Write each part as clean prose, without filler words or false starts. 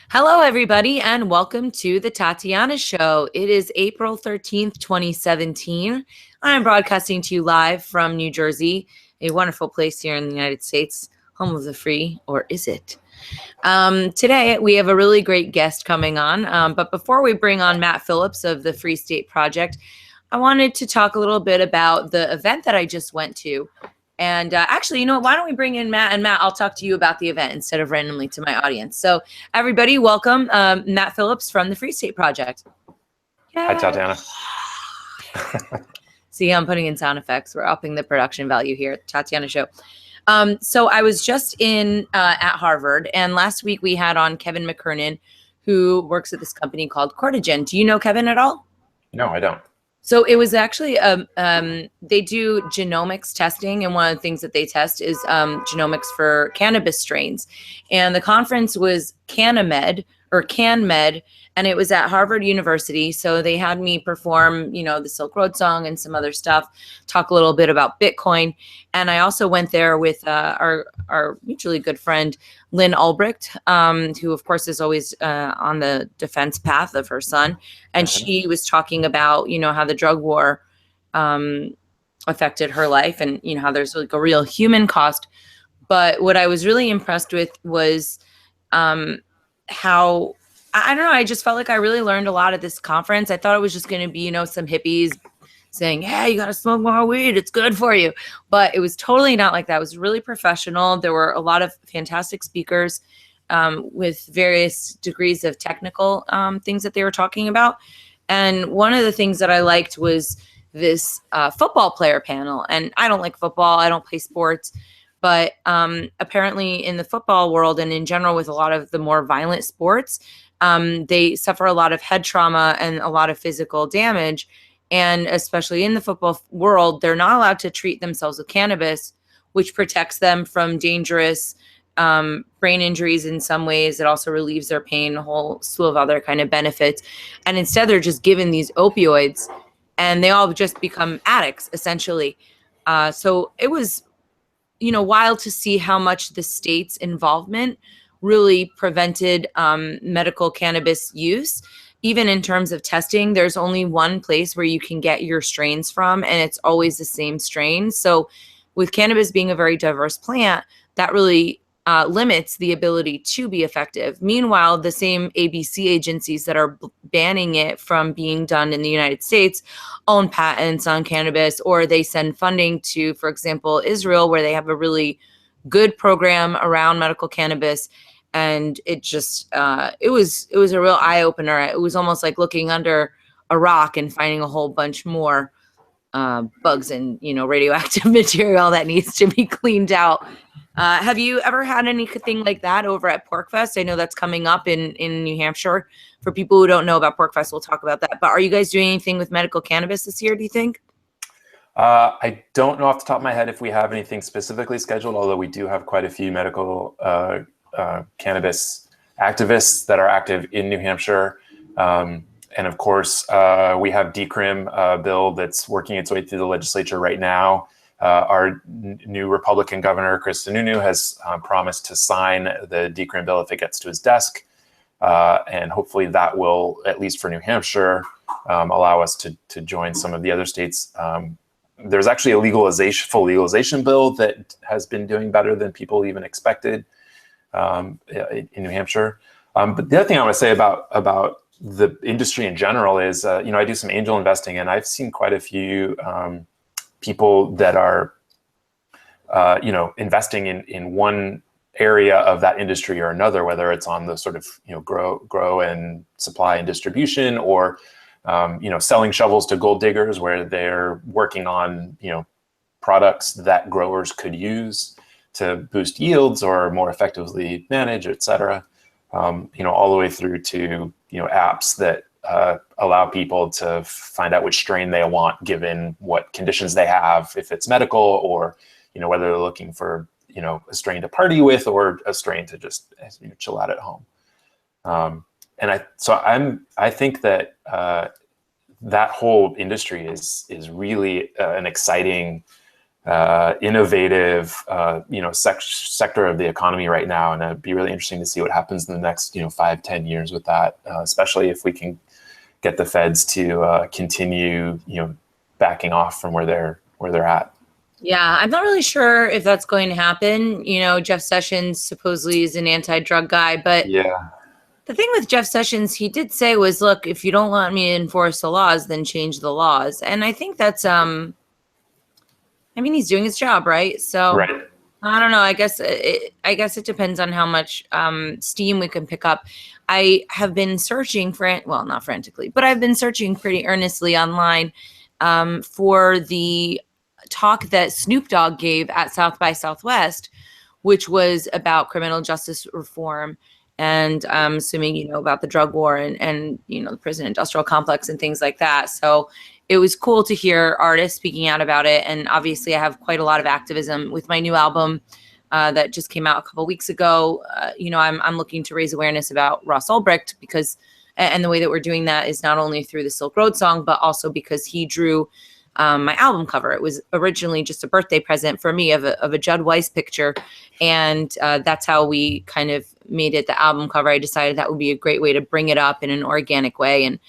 Hello, everybody, and welcome to the Tatiana Show. It is April 13th, 2017. I'm broadcasting to you live from New Jersey, a wonderful place here in the United States, home of the free, or is it? Today, we have a really great guest coming on, but before we bring on Matt Phillips of the Free State Project, I wanted to talk a little bit about the event that I just went to. And actually, you know what? Why don't we bring in Matt? And Matt, I'll talk to you about the event instead of randomly to my audience. So everybody, welcome Matt Phillips from the Free State Project. Hi, Tatiana. See, I'm putting in sound effects. We're upping the production value here at the Tatiana Show. So I was just at Harvard, and last week we had on Kevin McKernan, who works at this company called Cortigen. Do you know Kevin at all? No, I don't. So it was actually they do genomics testing, and one of the things that they test is genomics for cannabis strains. And the conference was CanMed, and it was at Harvard University. So they had me perform, the Silk Road song and some other stuff, talk a little bit about Bitcoin. And I also went there with our mutually good friend, Lynn Ulbricht, who, of course, is always on the defense path of her son. And she was talking about, how the drug war affected her life and, how there's like a real human cost. But what I was really impressed with was how, I don't know, I just felt like I really learned a lot at this conference. I thought it was just going to be, some hippies saying, hey, you got to smoke more weed, it's good for you. But it was totally not like that. It was really professional. There were a lot of fantastic speakers with various degrees of technical things that they were talking about. And one of the things that I liked was this football player panel. And I don't like football. I don't play sports. But apparently in the football world and in general with a lot of the more violent sports, they suffer a lot of head trauma and a lot of physical damage. And especially in the football world, they're not allowed to treat themselves with cannabis, which protects them from dangerous brain injuries in some ways. It also relieves their pain, a whole slew of other kind of benefits. And instead, they're just given these opioids, and they all just become addicts, essentially. So it was, wild to see how much the state's involvement really prevented medical cannabis use. Even in terms of testing, there's only one place where you can get your strains from, and it's always the same strain. So with cannabis being a very diverse plant, that really limits the ability to be effective. Meanwhile, the same ABC agencies that are banning it from being done in the United States own patents on cannabis, or they send funding to, for example, Israel, where they have a really good program around medical cannabis. And it just, it was a real eye opener. It was almost like looking under a rock and finding a whole bunch more bugs and, radioactive material that needs to be cleaned out. Have you ever had anything like that over at Porcfest? I know that's coming up in New Hampshire. For people who don't know about Porcfest, we'll talk about that. But are you guys doing anything with medical cannabis this year, do you think? I don't know off the top of my head if we have anything specifically scheduled, although we do have quite a few medical cannabis activists that are active in New Hampshire. And of course, we have decrim bill that's working its way through the legislature right now. Our new Republican governor, Chris Sununu, has promised to sign the decrim bill if it gets to his desk. And hopefully that will, at least for New Hampshire, allow us to join some of the other states. There's actually a full legalization bill that has been doing better than people even expected in New Hampshire. But the other thing I want to say about the industry in general is, I do some angel investing, and I've seen quite a few people that are, investing in one area of that industry or another, whether it's on the sort of, grow and supply and distribution, or, selling shovels to gold diggers, where they're working on, products that growers could use to boost yields or more effectively manage, et cetera. All the way through to, apps that allow people to find out which strain they want, given what conditions they have, if it's medical, or, whether they're looking for, a strain to party with or a strain to just chill out at home. And I think that that whole industry is really an exciting innovative, sector of the economy right now. And it'd be really interesting to see what happens in the next, 5-10 years with that, especially if we can get the feds to continue, backing off from where they're at. Yeah, I'm not really sure if that's going to happen. Jeff Sessions supposedly is an anti-drug guy, but Yeah. the thing with Jeff Sessions, he did say was, look, if you don't want me to enforce the laws, then change the laws. And I think that's, he's doing his job, right? So Right. I don't know. I guess it depends on how much steam we can pick up. I have been searching not frantically, but I've been searching pretty earnestly online for the talk that Snoop Dogg gave at South by Southwest, which was about criminal justice reform. And I'm assuming, about the drug war and the prison industrial complex and things like that. So it was cool to hear artists speaking out about it. And obviously I have quite a lot of activism with my new album that just came out a couple weeks ago. I'm looking to raise awareness about Ross Ulbricht and the way that we're doing that is not only through the Silk Road song, but also because he drew my album cover. It was originally just a birthday present for me of a Judd Weiss picture. And that's how we kind of made it the album cover. I decided that would be a great way to bring it up in an organic way. And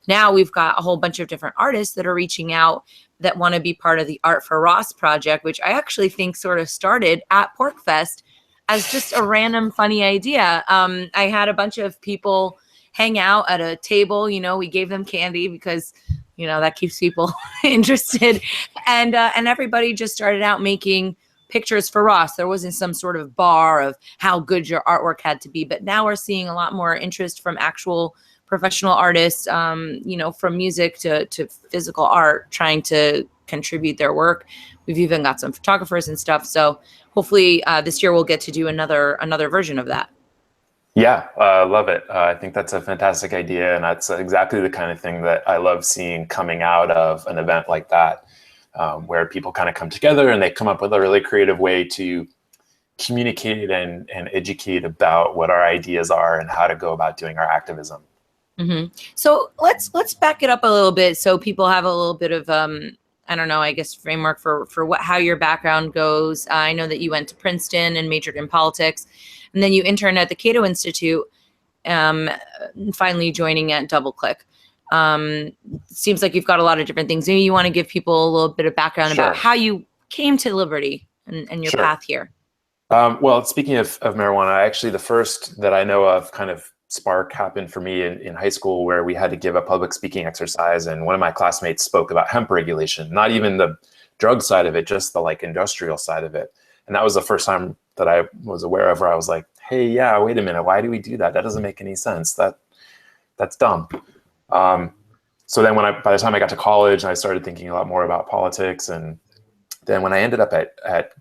now we've got a whole bunch of different artists that are reaching out that want to be part of the Art for Ross project, which I actually think sort of started at Porcfest as just a random funny idea. I had a bunch of people hang out at a table. We gave them candy because that keeps people interested. And everybody just started out making pictures for Ross. There wasn't some sort of bar of how good your artwork had to be, but now we're seeing a lot more interest from actual professional artists, from music to physical art, trying to contribute their work. We've even got some photographers and stuff. So hopefully this year we'll get to do another version of that. Yeah, I love it. I think that's a fantastic idea. And that's exactly the kind of thing that I love seeing coming out of an event like that, where people kind of come together and they come up with a really creative way to communicate and educate about what our ideas are and how to go about doing our activism. Mm-hmm. So let's back it up a little bit so people have a little bit of framework for how your background goes. I know that you went to Princeton and majored in politics, and then you interned at the Cato Institute, finally joining at DoubleClick. Seems like you've got a lot of different things. Maybe you want to give people a little bit of background Sure. about how you came to Liberty and your Sure. path here. Well, speaking of marijuana, actually the first that I know of kind of spark happened for me in high school, where we had to give a public speaking exercise, and one of my classmates spoke about hemp regulation, not even the drug side of it, just the industrial side of it. And that was the first time that I was aware of where I was like, hey, yeah, wait a minute, why do we do that? That doesn't make any sense. That's dumb. So then by the time I got to college, I started thinking a lot more about politics. And then when I ended up at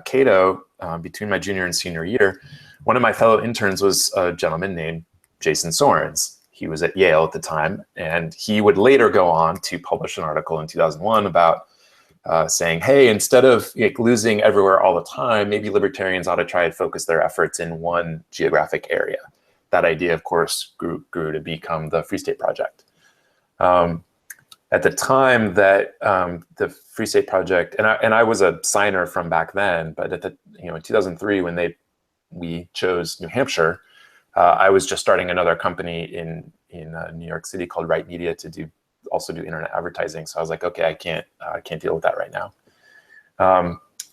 Cato, between my junior and senior year, one of my fellow interns was a gentleman named Jason Sorens. He was at Yale at the time, and he would later go on to publish an article in 2001 about saying, hey, instead of losing everywhere all the time, maybe libertarians ought to try and focus their efforts in one geographic area. That idea, of course, grew to become the Free State Project. At the time that the Free State Project, and I was a signer from back then, but in 2003 when we chose New Hampshire, I was just starting another company in New York City called Right Media to also do internet advertising. So I was like, okay, I can't deal with that right now.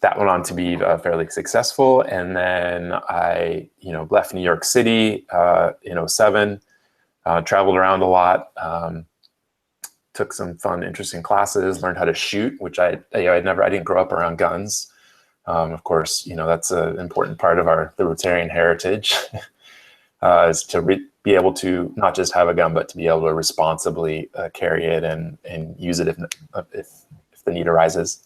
That went on to be fairly successful, and then I left New York City in 2007, traveled around a lot. Took some fun, interesting classes, learned how to shoot, which I didn't grow up around guns. Of course, that's an important part of our libertarian heritage, is to be able to not just have a gun, but to be able to responsibly carry it and use it if the need arises.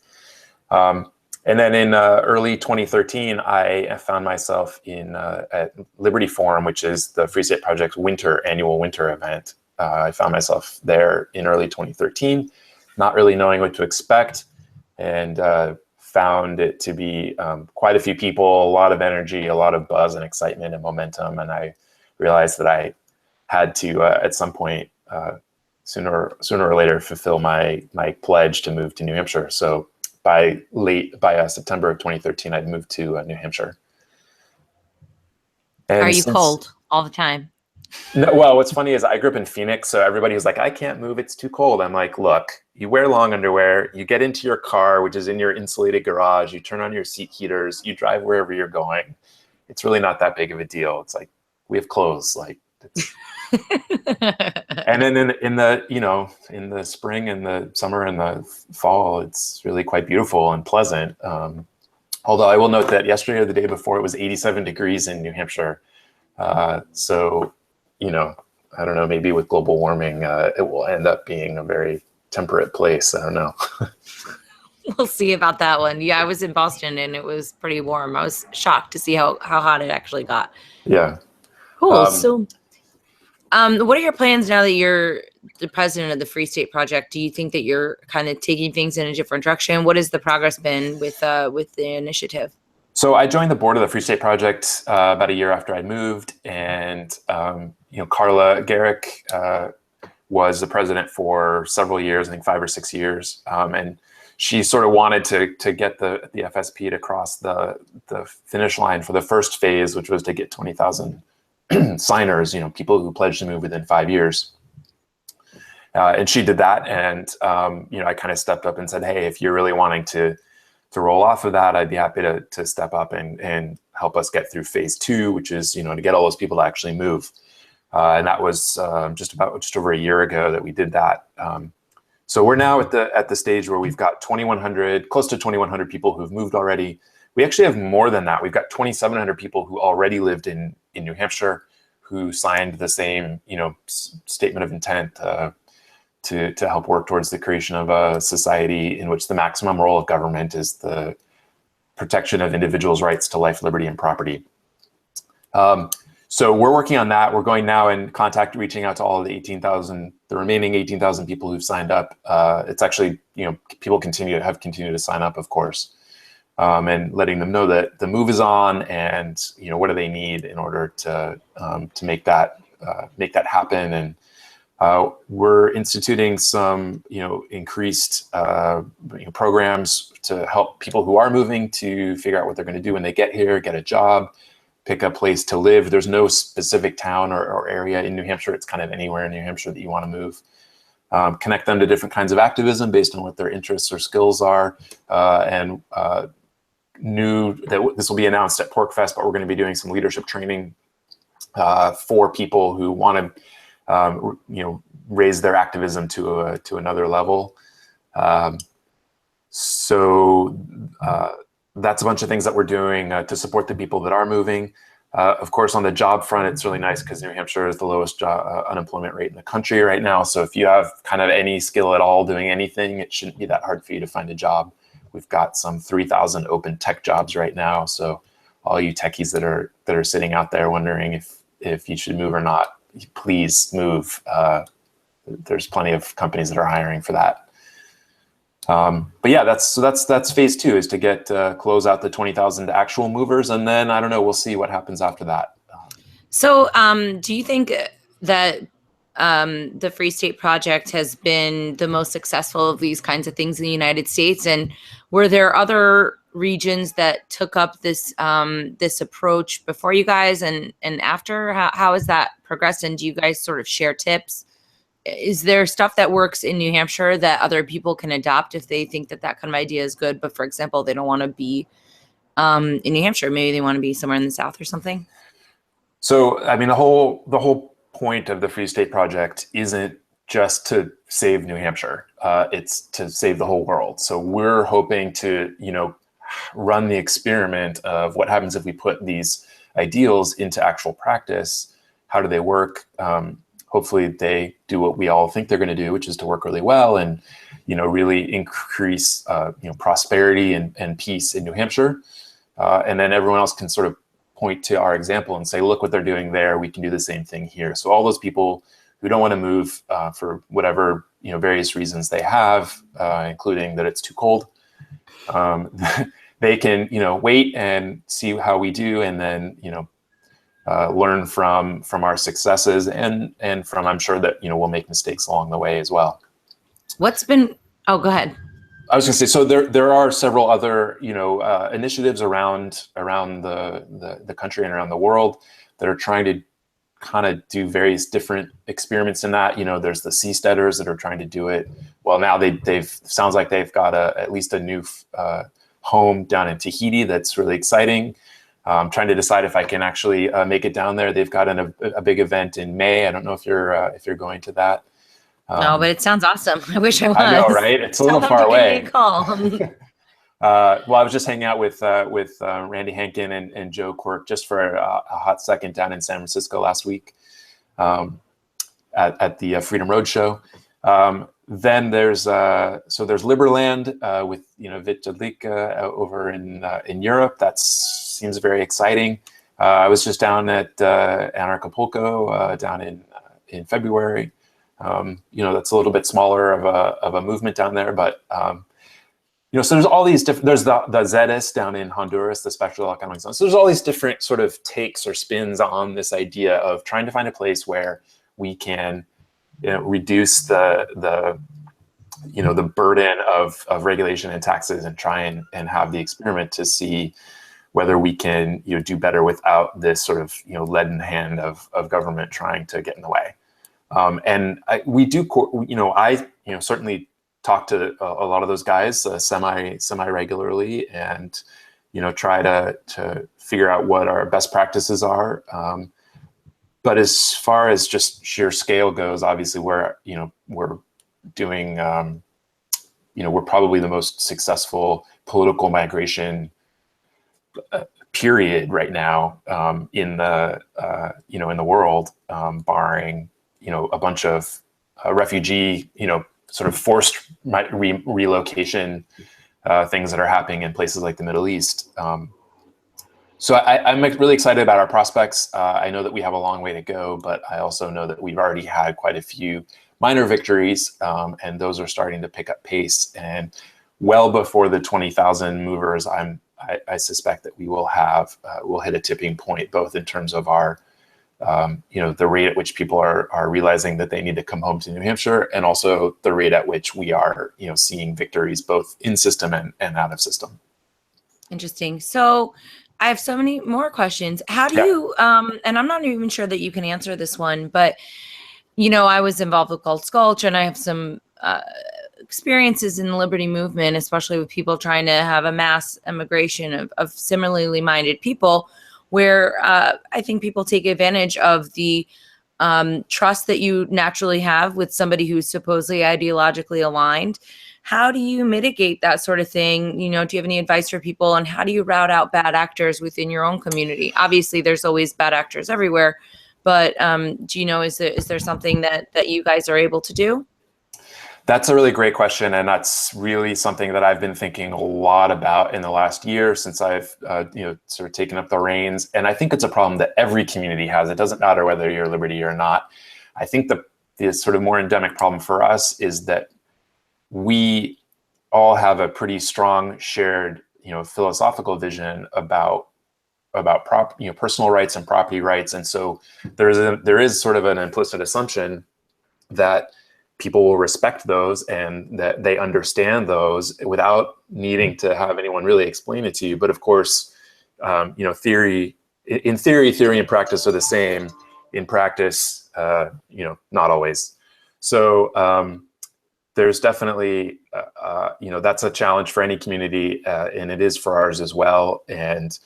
And then in early 2013, I found myself at Liberty Forum, which is the Free State Project's annual winter event. I found myself there in early 2013, not really knowing what to expect, and found it to be quite a few people, a lot of energy, a lot of buzz and excitement and momentum. And I realized that I had to, at some point, sooner or later, fulfill my pledge to move to New Hampshire. So by September of 2013, I'd moved to New Hampshire. And are you cold all the time? No, well, what's funny is I grew up in Phoenix, so everybody was like, I can't move, it's too cold. I'm like, look, you wear long underwear, you get into your car, which is in your insulated garage, you turn on your seat heaters, you drive wherever you're going. It's really not that big of a deal. It's like, we have clothes, like, it's... And then in the spring and the summer and the fall, it's really quite beautiful and pleasant. Although I will note that yesterday or the day before, it was 87 degrees in New Hampshire. So, I don't know, maybe with global warming, it will end up being a very temperate place. I don't know. We'll see about that one. Yeah, I was in Boston and it was pretty warm. I was shocked to see how hot it actually got. Yeah. Cool. So, what are your plans now that you're the president of the Free State Project? Do you think that you're kind of taking things in a different direction? What has the progress been with the initiative? So I joined the board of the Free State Project about a year after I moved, and Carla Garrick was the president for several years, I think 5 or 6 years, and she sort of wanted to get the FSP to cross the finish line for the first phase, which was to get 20,000 signers, people who pledged to move within 5 years. And she did that, and I kind of stepped up and said, hey, if you're really wanting to roll off of that, I'd be happy to step up and help us get through phase 2, which is, to get all those people to actually move. And that was just over a year ago that we did that. So we're now at the stage where we've got close to 2,100 people who've moved already. We actually have more than that. We've got 2,700 people who already lived in New Hampshire, who signed the same, statement of intent to help work towards the creation of a society in which the maximum role of government is the protection of individuals' rights to life, liberty, and property. So we're working on that. We're going now in contact, reaching out to all of the remaining 18,000 people who've signed up. It's actually, people continue to sign up, of course, and letting them know that the move is on, and what do they need in order to make that happen. And we're instituting some, increased programs to help people who are moving to figure out what they're going to do when they get here, get a job, pick a place to live. There's no specific town or area in New Hampshire. It's kind of anywhere in New Hampshire that you want to move. Connect them to different kinds of activism based on what their interests or skills are. And knew that this will be announced at Porcfest, but we're going to be doing some leadership training for people who want to raise their activism to another level. So that's a bunch of things that we're doing to support the people that are moving. Of course, on the job front, it's really nice because New Hampshire is the lowest unemployment rate in the country right now. So if you have kind of any skill at all doing anything, it shouldn't be that hard for you to find a job. We've got some 3,000 open tech jobs right now. So all you techies that are sitting out there wondering if you should move or not, please move. There's plenty of companies that are hiring for that. But yeah, that's phase 2, is to close out the 20,000 actual movers, and then I don't know, we'll see what happens after that. So, do you think that the Free State Project has been the most successful of these kinds of things in the United States? And were there other regions that took up this this approach before you guys and after? How has that progressed? And do you guys sort of share tips? Is there stuff that works in New Hampshire that other people can adopt if they think that kind of idea is good, but for example, they don't want to be in New Hampshire, maybe they want to be somewhere in the South or something? So, I mean, the whole point of the Free State Project isn't just to save New Hampshire. It's to save the whole world. So we're hoping to, run the experiment of what happens if we put these ideals into actual practice. How do they work? Hopefully they do what we all think they're going to do, which is to work really well and, really increase, prosperity and peace in New Hampshire. And then everyone else can sort of point to our example and say, look what they're doing there. We can do the same thing here. So all those people who don't want to move for whatever, various reasons they have, including that it's too cold, they can, wait and see how we do, and then, learn from our successes and from, I'm sure that, we'll make mistakes along the way as well. Oh, go ahead. I was going to say, so there are several other, initiatives around the country and around the world that are trying to kind of do various different experiments in that. There's the seasteaders that are trying to do it. Well, now they've sounds like they've got at least a new home down in Tahiti that's really exciting. I'm trying to decide if I can actually make it down there. They've got a big event in May. I don't know if you're going to that. No, but it sounds awesome. I wish I was. I know, right? It's a little far away. Give me a call. Well, I was just hanging out with Randy Hankin and Joe Quirk just for a hot second down in San Francisco last week at the Freedom Road Show. Then there's Liberland with Vit Jadlik over in Europe. That seems very exciting. I was just down at Anarchapulco down in February. That's a little bit smaller of a movement down there, but so there's all these different. There's the ZEDIS down in Honduras, the Special Economic Zone. So there's all these different sort of takes or spins on this idea of trying to find a place where we can reduce the burden of regulation and taxes, and try and have the experiment to see whether we can do better without this sort of leaden hand of government trying to get in the way. And I certainly talk to a lot of those guys semi regularly, and try to figure out what our best practices are. But as far as just sheer scale goes, obviously we're doing we're probably the most successful political migration period right now in the world, barring a bunch of refugee sort of forced relocation things that are happening in places like the Middle East. So I'm really excited about our prospects. I know that we have a long way to go, but I also know that we've already had quite a few minor victories, and those are starting to pick up pace. And well before the 20,000 movers, I suspect that we will have we'll hit a tipping point, both in terms of our the rate at which people are realizing that they need to come home to New Hampshire, and also the rate at which we are seeing victories both in system and out of system. Interesting. So I have so many more questions. How do you, and I'm not even sure that you can answer this one, but, I was involved with Gold Skulch, and I have some experiences in the Liberty movement, especially with people trying to have a mass immigration of similarly minded people, where I think people take advantage of the trust that you naturally have with somebody who's supposedly ideologically aligned. How do you mitigate that sort of thing? Do you have any advice for people, and how do you route out bad actors within your own community? Obviously, there's always bad actors everywhere, but is there something that you guys are able to do? That's a really great question, and that's really something that I've been thinking a lot about in the last year since I've sort of taken up the reins. And I think it's a problem that every community has. It doesn't matter whether you're Liberty or not. I think the sort of more endemic problem for us is that we all have a pretty strong shared philosophical vision about personal rights and property rights, and so there is sort of an implicit assumption that people will respect those and that they understand those without needing to have anyone really explain it to you. But of course, theory and practice are the same. In practice, not always. So there's definitely, that's a challenge for any community, and it is for ours as well. And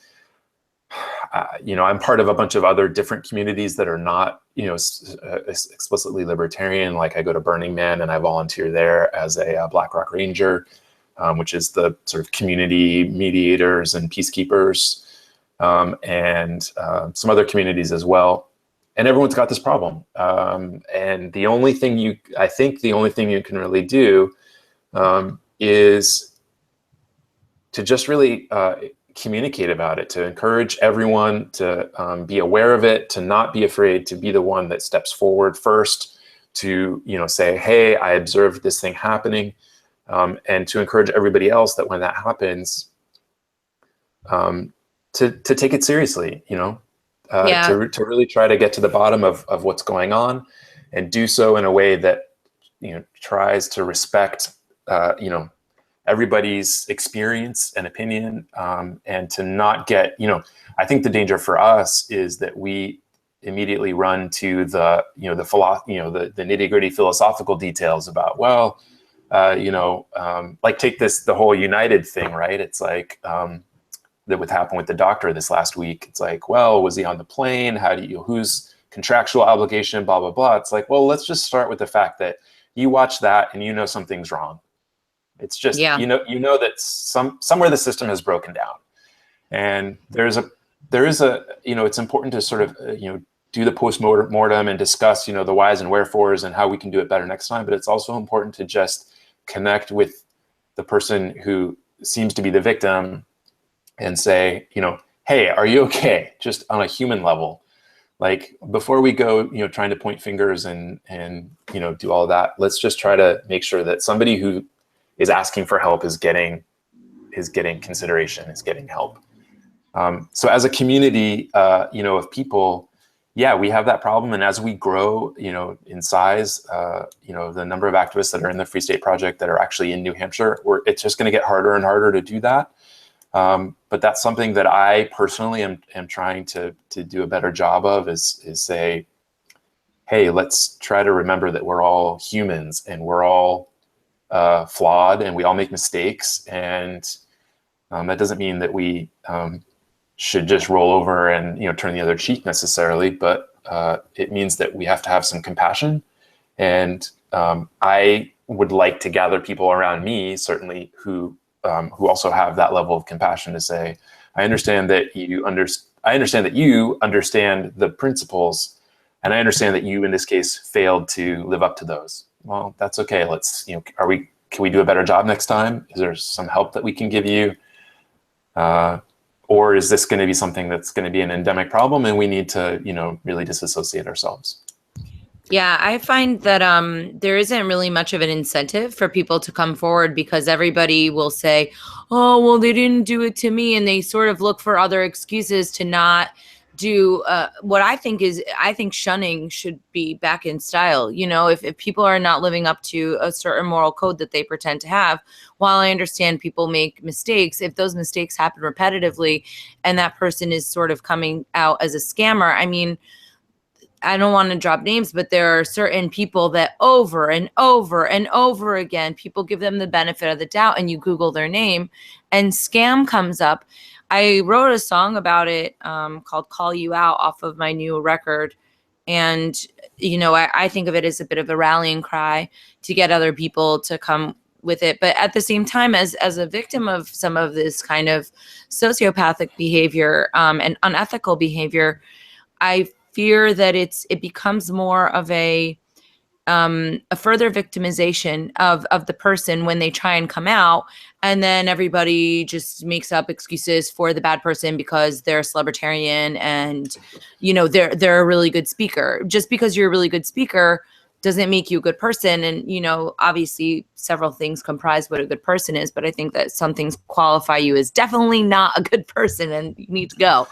I'm part of a bunch of other different communities that are not, explicitly libertarian. Like I go to Burning Man and I volunteer there as a Black Rock Ranger, which is the sort of community mediators and peacekeepers, and some other communities as well. And everyone's got this problem. And the only thing you can really do is to just really communicate about it, to encourage everyone to be aware of it, to not be afraid to be the one that steps forward first, to say, hey, I observed this thing happening, and to encourage everybody else that when that happens, to take it seriously, to really try to get to the bottom of what's going on, and do so in a way that tries to respect everybody's experience and opinion, and to not get, I think the danger for us is that we immediately run to the nitty gritty philosophical details about, well, like take the whole United thing, right? It's like, that would happen with the doctor this last week. It's like, well, was he on the plane? Whose contractual obligation, blah, blah, blah. It's like, well, let's just start with the fact that you watch that and something's wrong. It's just, Yeah. that somewhere the system has broken down. And there is a, it's important to sort of, do the post-mortem and discuss, the whys and wherefores and how we can do it better next time. But it's also important to just connect with the person who seems to be the victim and say, hey, are you okay? Just on a human level. Like, before we go, trying to point fingers and do all of that, let's just try to make sure that somebody who is asking for help is getting consideration, is getting help. So as a community, of people, yeah, we have that problem. And as we grow, in size, the number of activists that are in the Free State Project that are actually in New Hampshire, it's just going to get harder and harder to do that. But that's something that I personally am trying to do a better job of, is say, hey, let's try to remember that we're all humans and we're all flawed and we all make mistakes. And that doesn't mean that we should just roll over and turn the other cheek necessarily, but it means that we have to have some compassion. And I would like to gather people around me, certainly, who also have that level of compassion, to say, I understand that you understand the principles, and I understand that you, in this case, failed to live up to those. Well, that's okay. Let's, can we do a better job next time? Is there some help that we can give you? Or is this going to be something that's going to be an endemic problem and we need to, really disassociate ourselves? Yeah, I find that there isn't really much of an incentive for people to come forward, because everybody will say, oh, well, they didn't do it to me. And they sort of look for other excuses to not do what I think shunning should be back in style. If people are not living up to a certain moral code that they pretend to have, while I understand people make mistakes, if those mistakes happen repetitively and that person is sort of coming out as a scammer, I mean, I don't want to drop names, but there are certain people that over and over and over again, people give them the benefit of the doubt, and you Google their name and scam comes up. I wrote a song about it called Call You Out off of my new record. And, I think of it as a bit of a rallying cry to get other people to come with it. But at the same time, as a victim of some of this kind of sociopathic behavior and unethical behavior, I fear that it becomes more of a further victimization of the person when they try and come out, and then everybody just makes up excuses for the bad person because they're a celebritarian and they're a really good speaker. Just because you're a really good speaker doesn't make you a good person. And obviously several things comprise what a good person is, but I think that some things qualify you as definitely not a good person, and you need to go.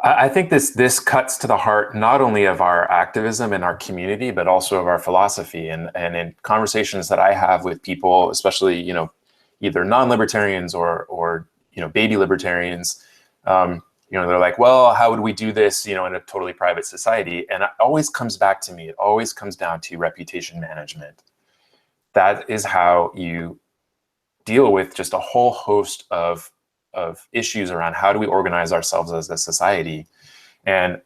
I think this cuts to the heart not only of our activism and our community, but also of our philosophy. And in conversations that I have with people, especially either non-libertarians or baby libertarians, they're like, well, how would we do this in a totally private society? And it always comes back to me. It always comes down to reputation management. That is how you deal with just a whole host of issues around how do we organize ourselves as a society. And,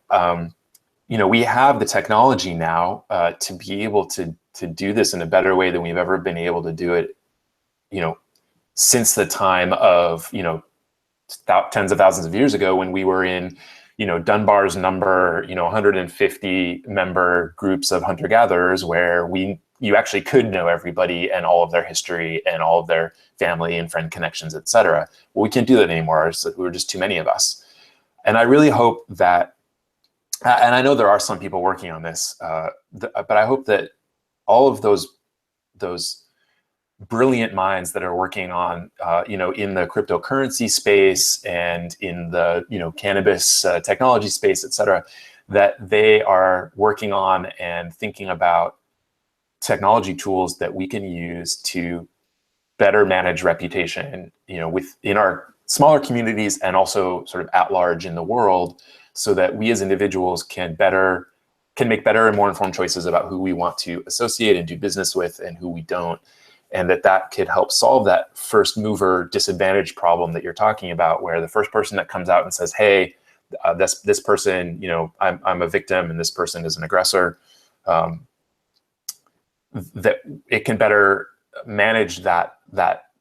we have the technology now to be able to do this in a better way than we've ever been able to do it, since the time of, tens of thousands of years ago, when we were in, Dunbar's number, 150 member groups of hunter-gatherers, where you actually could know everybody and all of their history and all of their family and friend connections, et cetera. Well, we can't do that anymore. We're just too many of us. And I really hope that, and I know there are some people working on this, but I hope that all of those brilliant minds that are working on, in the cryptocurrency space and in the, cannabis technology space, et cetera, that they are working on and thinking about technology tools that we can use to better manage reputation, within our smaller communities and also sort of at large in the world, so that we as individuals can make better and more informed choices about who we want to associate and do business with and who we don't. And that could help solve that first mover disadvantage problem that you're talking about, where the first person that comes out and says, hey, this person, I'm a victim and this person is an aggressor, that it can better manage that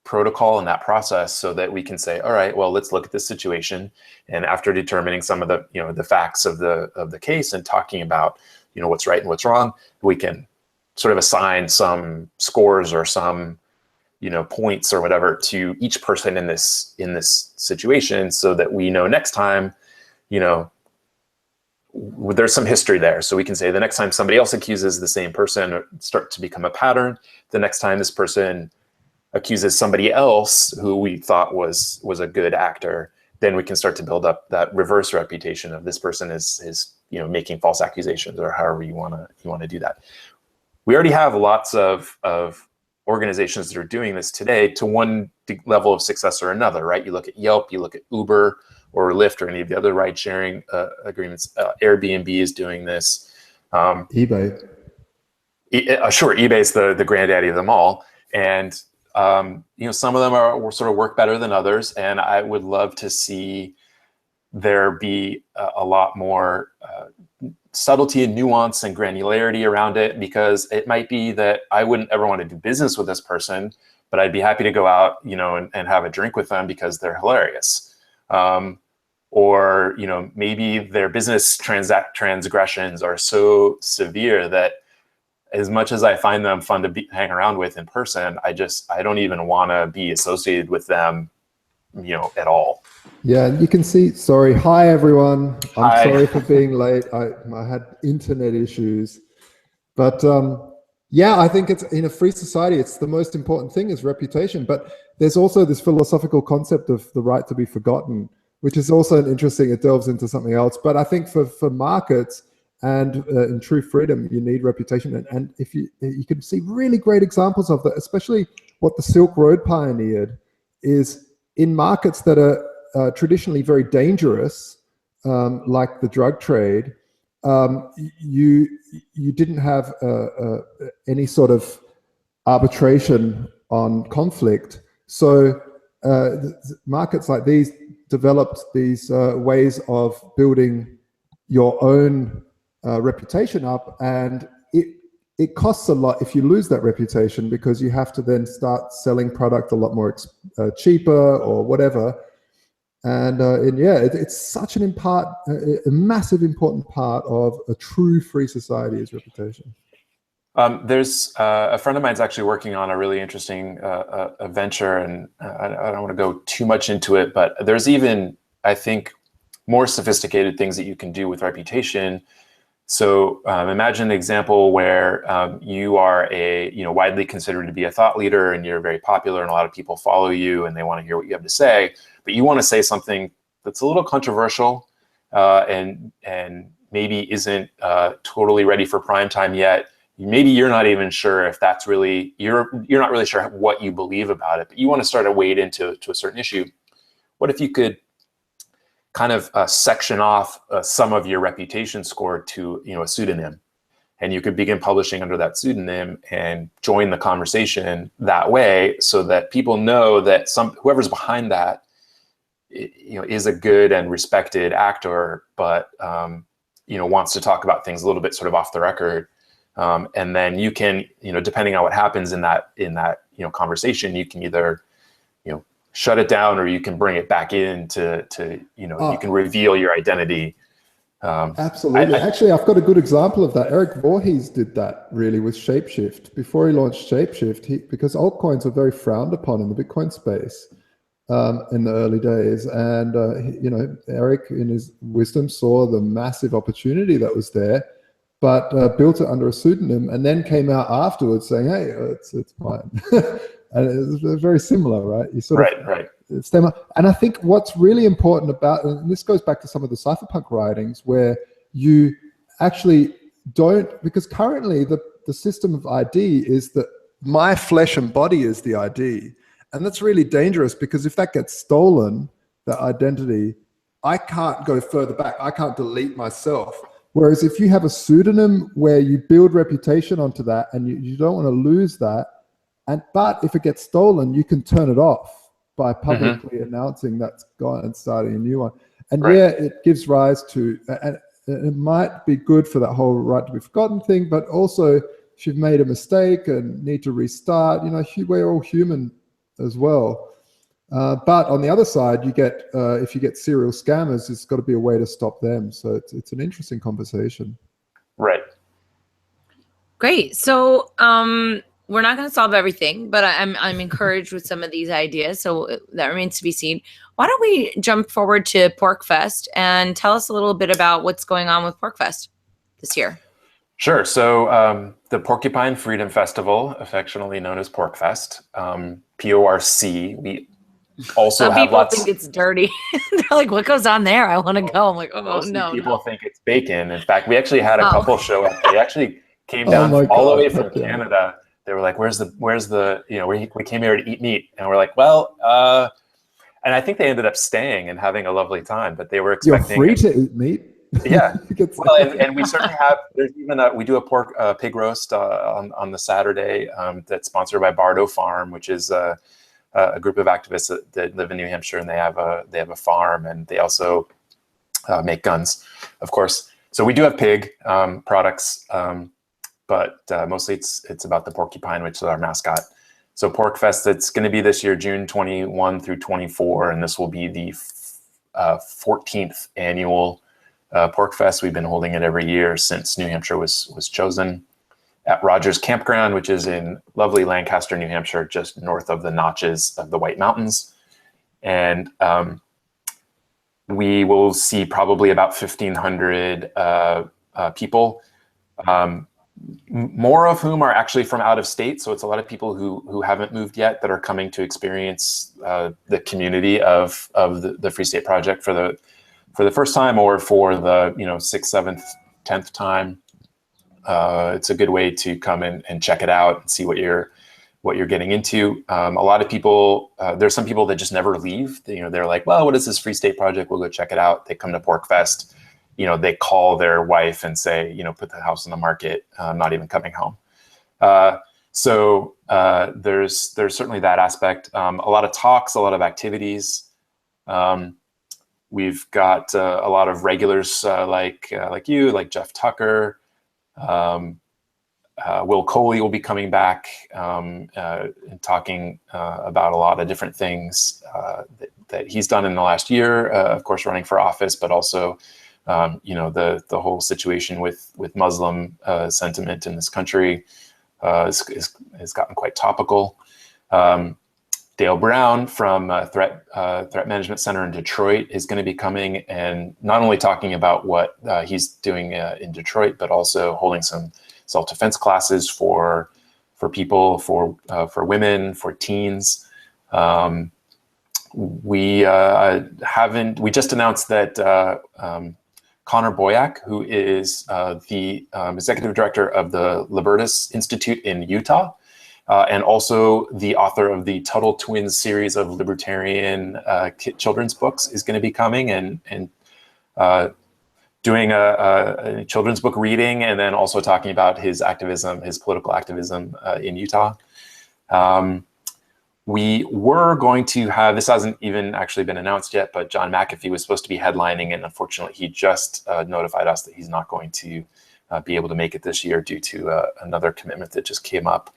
protocol and that process, so that we can say, all right, well, let's look at this situation. And after determining some of the facts of the case and talking about, what's right and what's wrong, we can sort of assign some scores or some, points or whatever to each person in this situation, so that we know next time, there's some history there. So we can say the next time somebody else accuses the same person, or start to become a pattern. The next time this person accuses somebody else who we thought was a good actor, then we can start to build up that reverse reputation of this person is making false accusations, or however you want to do that. We already have lots of organizations that are doing this today to one level of success or another, right? You look at Yelp, you look at Uber or Lyft or any of the other ride sharing agreements. Airbnb is doing this. eBay. Sure, eBay's the granddaddy of them all. And some of them sort of work better than others. And I would love to see there be a lot more subtlety and nuance and granularity around it, because it might be that I wouldn't ever want to do business with this person, but I'd be happy to go out, and have a drink with them because they're hilarious. Or, maybe their business transgressions are so severe that as much as I find them fun to hang around with in person, I don't even want to be associated with them, at all. Yeah, you can see, sorry. Hi, everyone. Hi. Sorry for being late. I had internet issues. But I think it's in a free society, it's the most important thing is reputation. But there's also this philosophical concept of the right to be forgotten, which is also it delves into something else. But I think for markets and in true freedom, you need reputation. And if you can see really great examples of that, especially what the Silk Road pioneered is in markets that are traditionally very dangerous, like the drug trade. You didn't have any sort of arbitration on conflict. So markets like these developed these ways of building your own reputation up, and it costs a lot if you lose that reputation, because you have to then start selling product a lot more cheaper or whatever. And it's such a massive important part of a true free society is reputation. There's a friend of mine's actually working on a really interesting venture, and I don't want to go too much into it, but there's even, I think, more sophisticated things that you can do with reputation. So imagine an example where you are widely considered to be a thought leader, and you're very popular, and a lot of people follow you, and they want to hear what you have to say. But you want to say something that's a little controversial, and maybe isn't totally ready for prime time yet. Maybe you're not even sure if that's really you're not really sure what you believe about it, but you want to start to wade into a certain issue. What if you could kind of section off some of your reputation score to a pseudonym, and you could begin publishing under that pseudonym and join the conversation that way, so that people know that whoever's behind that is a good and respected actor, but wants to talk about things a little bit sort of off the record. And then you can, depending on what happens in that conversation, you can either shut it down, or you can bring it back in you can reveal your identity. Absolutely. Actually, I've got a good example of that. Eric Voorhees did that really with Shapeshift. Before he launched Shapeshift, because altcoins were very frowned upon in the Bitcoin space in the early days. And, Eric, in his wisdom, saw the massive opportunity that was there, but built it under a pseudonym, and then came out afterwards saying, hey, it's mine. And it's very similar, right? You sort of right. And I think what's really important about, and this goes back to some of the cypherpunk writings, where you actually don't, because currently the system of ID is that my flesh and body is the ID. And that's really dangerous, because if that gets stolen, that identity, I can't go further back. I can't delete myself. Whereas if you have a pseudonym where you build reputation onto that, and you don't want to lose that, but if it gets stolen, you can turn it off by publicly announcing that's gone and starting a new one. And yeah, it gives rise to, and it might be good for that whole right to be forgotten thing, but also if you've made a mistake and need to restart, we're all human as well. But on the other side, you get if you get serial scammers, it's got to be a way to stop them. So it's an interesting conversation. Right. Great. So we're not going to solve everything, but I'm encouraged with some of these ideas. So that remains to be seen. Why don't we jump forward to Porcfest and tell us a little bit about what's going on with Porcfest this year? Sure. So the Porcupine Freedom Festival, affectionately known as Porcfest, PORC, we also Some have people lots. think it's dirty. They're like, what goes on there? I want to go. I'm like, oh, no. People think it's bacon. In fact, we actually had a couple show up. They actually came down all the way from Canada. They were like, where's the, we came here to eat meat. And we're like, well, and I think they ended up staying and having a lovely time, but they were expecting. You're free to eat meat. Yeah. Well, and we certainly have, there's even we do a pig roast on the Saturday that's sponsored by Bardo Farm, which is a group of activists that live in New Hampshire, and they have a farm, and they also make guns, of course. So we do have pig products, but mostly it's about the porcupine, which is our mascot. So Porcfest, it's going to be this year, June 21 through 24, and this will be the 14th annual Porcfest. We've been holding it every year since New Hampshire was chosen, at Rogers Campground, which is in lovely Lancaster, New Hampshire, just north of the Notches of the White Mountains. And we will see probably about 1,500 people, more of whom are actually from out of state. So it's a lot of people who haven't moved yet that are coming to experience the community of the Free State Project for the first time, or for the 6th, 7th, 10th time. It's a good way to come in and check it out and see what you're getting into. A lot of people, there's some people that just never leave. They're like, well, what is this Free State Project? We'll go check it out. They come to Porcfest. They call their wife and say, put the house on the market. I'm not even coming home. So there's certainly that aspect. A lot of talks, a lot of activities. We've got a lot of regulars like you, like Jeff Tucker. Will Coley will be coming back and talking about a lot of different things that he's done in the last year. Of course, running for office, but also the whole situation with Muslim sentiment in this country has gotten quite topical. Dale Brown from Threat Management Center in Detroit is going to be coming and not only talking about what he's doing in Detroit, but also holding some self-defense classes for people, for women, for teens. We just announced that Connor Boyack, who is the executive director of the Liberty Institute in Utah, and also the author of the Tuttle Twins series of libertarian children's books, is going to be coming and doing a children's book reading, and then also talking about his activism, his political activism in Utah. We were going to have, this hasn't even actually been announced yet, but John McAfee was supposed to be headlining, and unfortunately he just notified us that he's not going to be able to make it this year due to another commitment that just came up.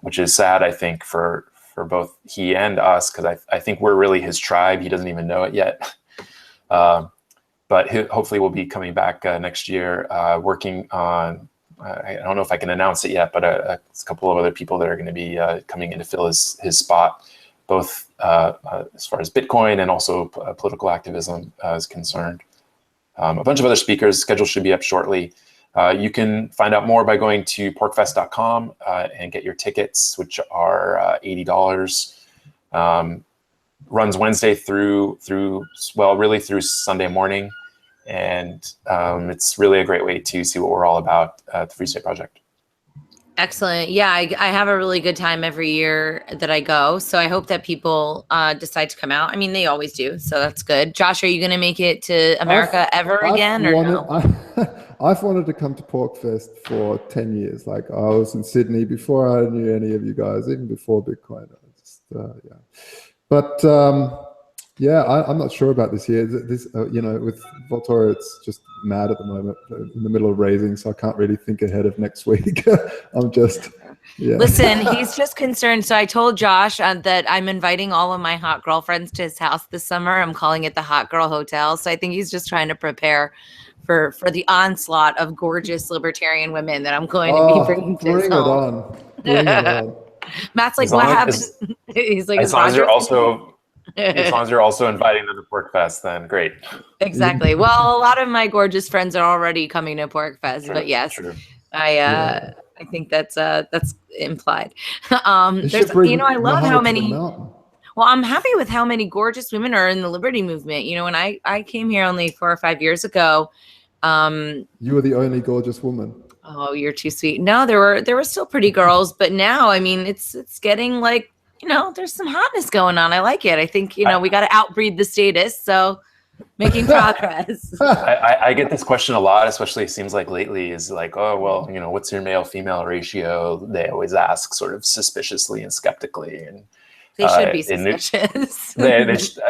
Which is sad, I think, for both he and us, because I think we're really his tribe. He doesn't even know it yet. But hopefully we'll be coming back next year, working on, I don't know if I can announce it yet, but a couple of other people that are going to be coming in to fill his spot, both as far as Bitcoin and also political activism is concerned. A bunch of other speakers. Schedule should be up shortly. You can find out more by going to porcfest.com and get your tickets, which are $80. Runs Wednesday through Sunday morning. And it's really a great way to see what we're all about at the Free State Project. Excellent. Yeah, I have a really good time every year that I go. So I hope that people decide to come out. I mean, they always do. So that's good. Josh, are you going to make it to America ever again or no? I've wanted to come to Porcfest for 10 years. Like I was in Sydney before I knew any of you guys, even before Bitcoin. Yeah. But yeah, I'm not sure about this year. This, with Voltoro, it's just mad at the moment, in the middle of raising, so I can't really think ahead of next week. I'm just, yeah. Listen, he's just concerned. So I told Josh that I'm inviting all of my hot girlfriends to his house this summer. I'm calling it the Hot Girl Hotel. So I think he's just trying to prepare for the onslaught of gorgeous libertarian women that I'm going to be bringing to his home. Bring it on. Matt's like, what happened? He's like, as long as you're also inviting them to Porcfest, then great. Exactly. Well, a lot of my gorgeous friends are already coming to Porcfest, but yes, true. I think that's implied. I love how many. Well, I'm happy with how many gorgeous women are in the Liberty movement. You know, when I came here only 4 or 5 years ago, you were the only gorgeous woman. Oh, you're too sweet. No, there were still pretty girls, but now, I mean, it's getting like, there's some hotness going on. I like it. I think, we got to outbreed the status. So making progress. I get this question a lot, especially it seems like lately is like, oh, well, what's your male female ratio? They always ask sort of suspiciously and skeptically. And they should be suspicious.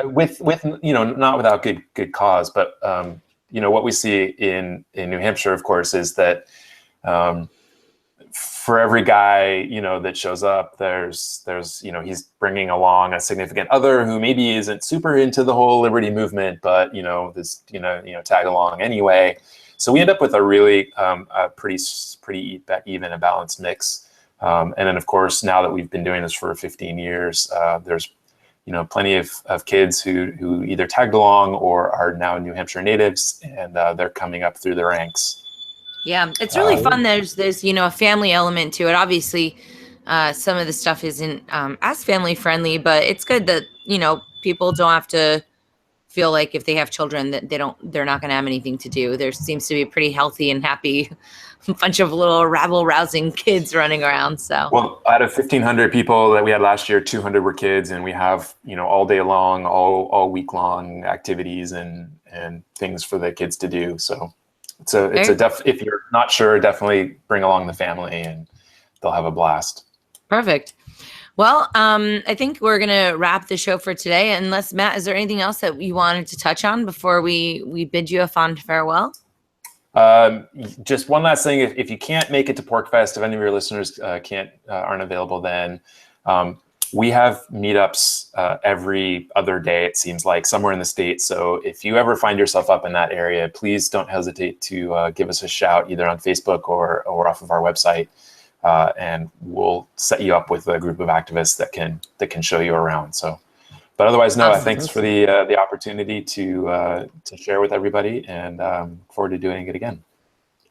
with not without good cause, but what we see in New Hampshire, of course, is that for every guy, that shows up, there's he's bringing along a significant other who maybe isn't super into the whole liberty movement, but tag along anyway. So we end up with a really a pretty even and balanced mix. And then of course, now that we've been doing this for 15 years, there's plenty of kids who either tagged along or are now New Hampshire natives, and they're coming up through the ranks. Yeah, it's really fun. There's a family element to it. Obviously, some of the stuff isn't as family friendly, but it's good that people don't have to feel like if they have children that they're not going to have anything to do. There seems to be a pretty healthy and happy bunch of little rabble rousing kids running around. So well, out of 1,500 people that we had last year, 200 were kids, and we have all day long, all week long activities and things for the kids to do. So. If you're not sure, definitely bring along the family and they'll have a blast. Perfect. Well, I think we're going to wrap the show for today. Unless, Matt, is there anything else that you wanted to touch on before we bid you a fond farewell? Just one last thing. If you can't make it to Porcfest, if any of your listeners aren't available, then we have meetups every other day, it seems like, somewhere in the state. So if you ever find yourself up in that area, please don't hesitate to give us a shout either on Facebook or off of our website, and we'll set you up with a group of activists that can show you around. So, but otherwise, no. Awesome. Thanks for the opportunity to share with everybody, and look forward to doing it again.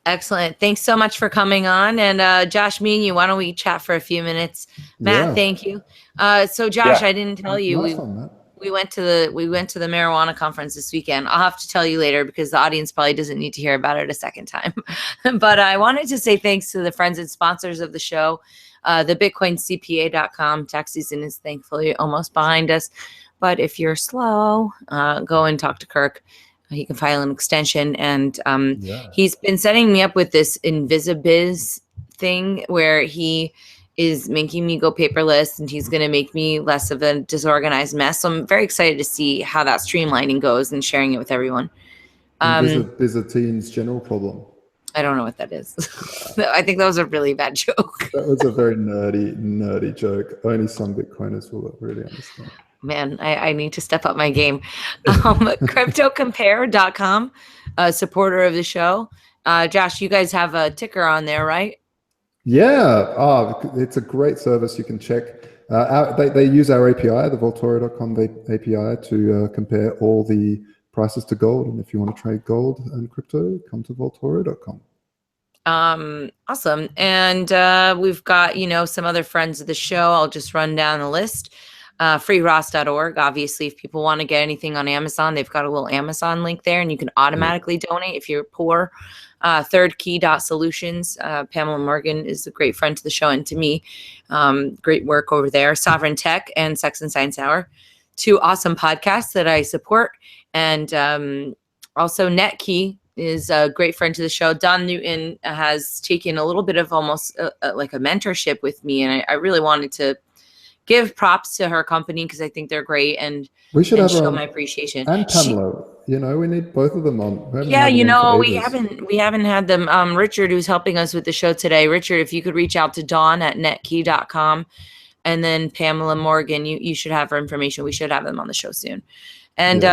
Excellent. Thanks so much for coming on. And Josh, me and you, why don't we chat for a few minutes? Matt, thank you. So Josh, I didn't tell you, we went to the marijuana conference this weekend. I'll have to tell you later because the audience probably doesn't need to hear about it a second time. But I wanted to say thanks to the friends and sponsors of the show. The BitcoinCPA.com tax season is thankfully almost behind us. But if you're slow, go and talk to Kirk. He can file an extension, and he's been setting me up with this Invisibiz thing where he is making me go paperless, and he's going to make me less of a disorganized mess. So I'm very excited to see how that streamlining goes and sharing it with everyone. Invisibizine's general problem. I don't know what that is. I think that was a really bad joke. That was a very nerdy joke. Only some Bitcoiners will really understand. Man, I need to step up my game. CryptoCompare.com, a supporter of the show. Josh, you guys have a ticker on there, right? Yeah. It's a great service. You can check. They use our API, the Voltoro.com API, to compare all the prices to gold. And if you want to trade gold and crypto, come to Voltoro.com. Awesome. And we've got, some other friends of the show. I'll just run down the list. freeross.org. Obviously, if people want to get anything on Amazon, they've got a little Amazon link there, and you can automatically donate if you're poor. thirdkey.solutions. Pamela Morgan is a great friend to the show and to me. Great work over there. Sovereign Tech and Sex and Science Hour, 2 awesome podcasts that I support. And also NetKey is a great friend to the show. Don Newton has taken a little bit of almost like a mentorship with me. And I really wanted to give props to her company because I think they're great. And we should have show my appreciation. And Pamela, we need both of them on. We haven't had them. Richard, who's helping us with the show today. Richard, if you could reach out to Dawn at netkey.com, and then Pamela Morgan, you should have her information. We should have them on the show soon. And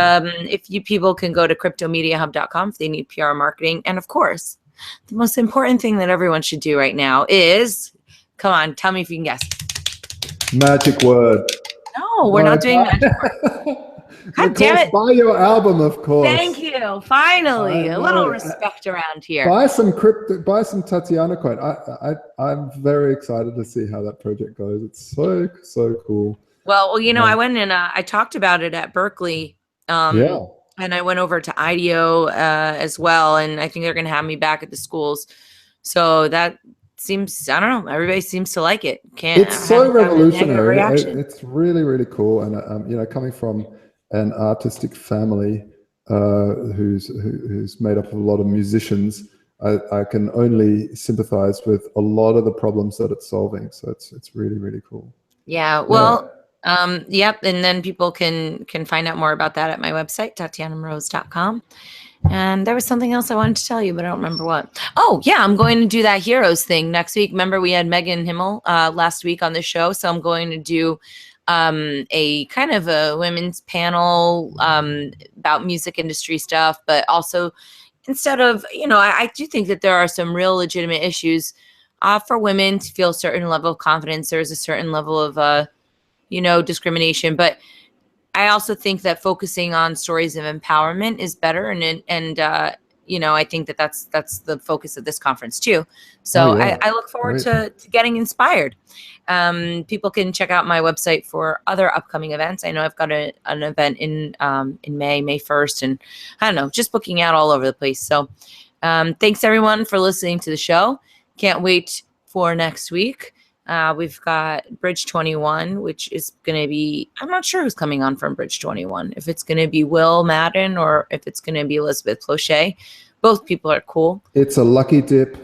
if you people can go to cryptomediahub.com if they need PR marketing. And of course, the most important thing that everyone should do right now is, come on, tell me if you can guess. Magic word. No, we're not doing magic word. God damn it. Buy your album, of course. Thank you. Finally, a little respect around here. Buy some Tatiana coin. I'm very excited to see how that project goes. It's so cool. Well, I went and I talked about it at Berkeley. And I went over to IDEO as well. And I think they're going to have me back at the schools. So that seems, I don't know, everybody seems to like it. It's so revolutionary. It's really, really cool. And, coming from an artistic family who's made up of a lot of musicians, I can only sympathize with a lot of the problems that it's solving. So it's really, really cool. Yeah. Well, yep. And then people can find out more about that at my website, tatianamrose.com. And there was something else I wanted to tell you, but I don't remember what. Oh, yeah, I'm going to do that Heroes thing next week. Remember, we had Megan Himmel last week on the show, so I'm going to do a kind of a women's panel about music industry stuff, but also instead of, I do think that there are some real legitimate issues for women to feel a certain level of confidence. There's a certain level of, discrimination, but I also think that focusing on stories of empowerment is better. And I think that that's the focus of this conference too. So I look forward to getting inspired. People can check out my website for other upcoming events. I know I've got an event in May 1st, and I don't know, just booking out all over the place. So thanks everyone for listening to the show. Can't wait for next week. We've got Bridge 21, which is going to be, I'm not sure who's coming on from Bridge 21, if it's going to be Will Madden or if it's going to be Elizabeth Plauché. Both people are cool. It's a lucky dip.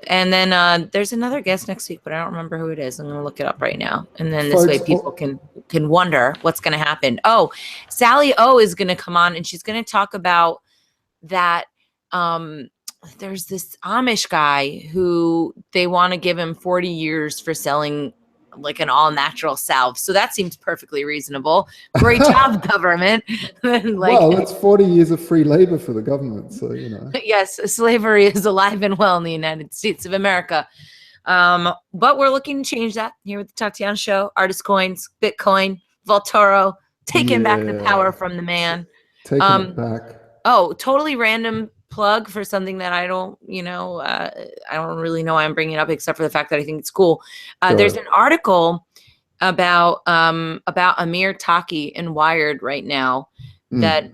And then there's another guest next week, but I don't remember who it is. I'm going to look it up right now. And then this way people can wonder what's going to happen. Oh, Sally O is going to come on, and she's going to talk about that. There's this Amish guy who they want to give him 40 years for selling like an all natural salve. So that seems perfectly reasonable. Great job, government. Well, it's 40 years of free labor for the government. So, Yes, slavery is alive and well in the United States of America. But we're looking to change that here with the Tatiana Show. Artist coins, Bitcoin, Voltoro, taking back the power from the man. Taking it back. Oh, totally random plug for something that I don't really know why I'm bringing it up, except for the fact that I think it's cool. There's an article about Amir Taki in Wired right now that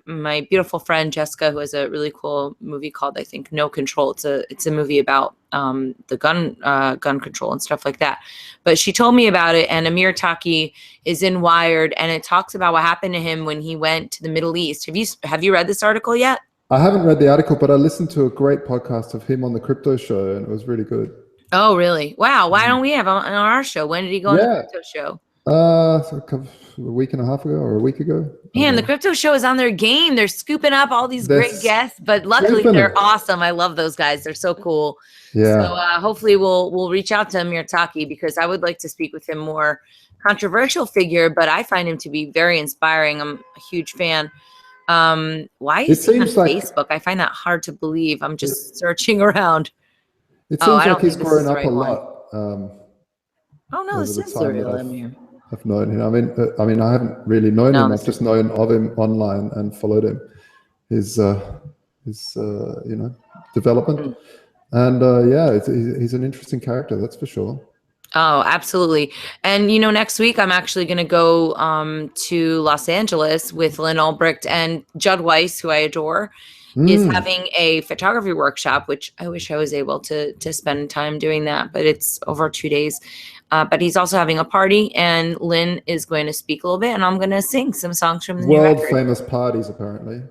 my beautiful friend Jessica, who has a really cool movie called, I think, No Control. It's a movie about the gun control and stuff like that. But she told me about it, and Amir Taki is in Wired, and it talks about what happened to him when he went to the Middle East. Have you read this article yet? I haven't read the article, but I listened to a great podcast of him on the crypto show, and it was really good. Oh, really? Wow. Why don't we have on our show? When did he go on the crypto show? A week and a half ago or a week ago. Man, the crypto show is on their game. They're scooping up all these great guests, but luckily they're awesome. I love those guys. They're so cool. Yeah. So hopefully we'll reach out to Amir Taki, because I would like to speak with him more. Controversial figure, but I find him to be very inspiring. I'm a huge fan. Why is he on Facebook? I find that hard to believe. I'm just searching around. It seems like he's grown up a lot. Oh no, this is the real Amir. I've known him. I mean, I haven't really known him. I've just known of him online and followed him, his development, and he's an interesting character. That's for sure. Oh, absolutely. And, next week I'm actually going to go to Los Angeles with Lynn Ulbricht and Judd Weiss, who I adore. is having a photography workshop, which I wish I was able to spend time doing that, but it's over 2 days. But he's also having a party, and Lynn is going to speak a little bit, and I'm going to sing some songs from the new World record. famous parties, apparently.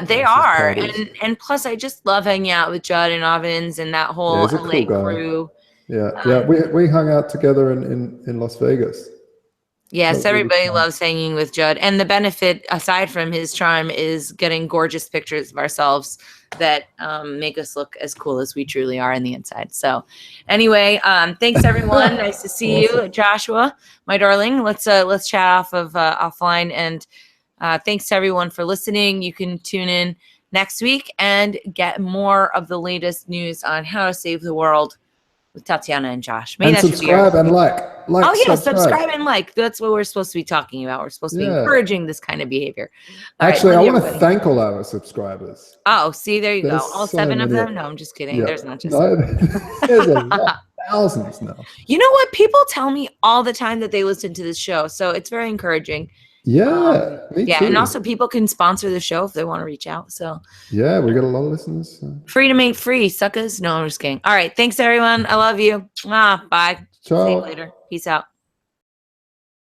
They are, and plus I just love hanging out with Judd and Ovens and that whole he's a LA cool guy. crew. Yeah. We hung out together in Las Vegas. Yes, everybody loves hanging with Judd. And the benefit, aside from his charm, is getting gorgeous pictures of ourselves that make us look as cool as we truly are on the inside. So anyway, thanks everyone. Nice to see you, Joshua, my darling. Let's chat off of offline. And thanks to everyone for listening. You can tune in next week and get more of the latest news on how to save the world with Tatiana and Josh. Maybe and that subscribe should be and like. Oh yeah, subscribe and like. That's what we're supposed to be talking about. We're supposed to be encouraging this kind of behavior. Actually, I want to thank all our subscribers. Oh, see, there you go. All 7 of them? No, I'm just kidding. Yeah. There's not just there's a lot, thousands now. You know what? People tell me all the time that they listen to this show, so it's very encouraging. Yeah, me too. And also people can sponsor the show if they want to reach out. So yeah, we got a lot of listeners. Free to make free, suckers. No, I'm just kidding. All right, thanks everyone. I love you. Bye. Ciao. See you later. Peace out.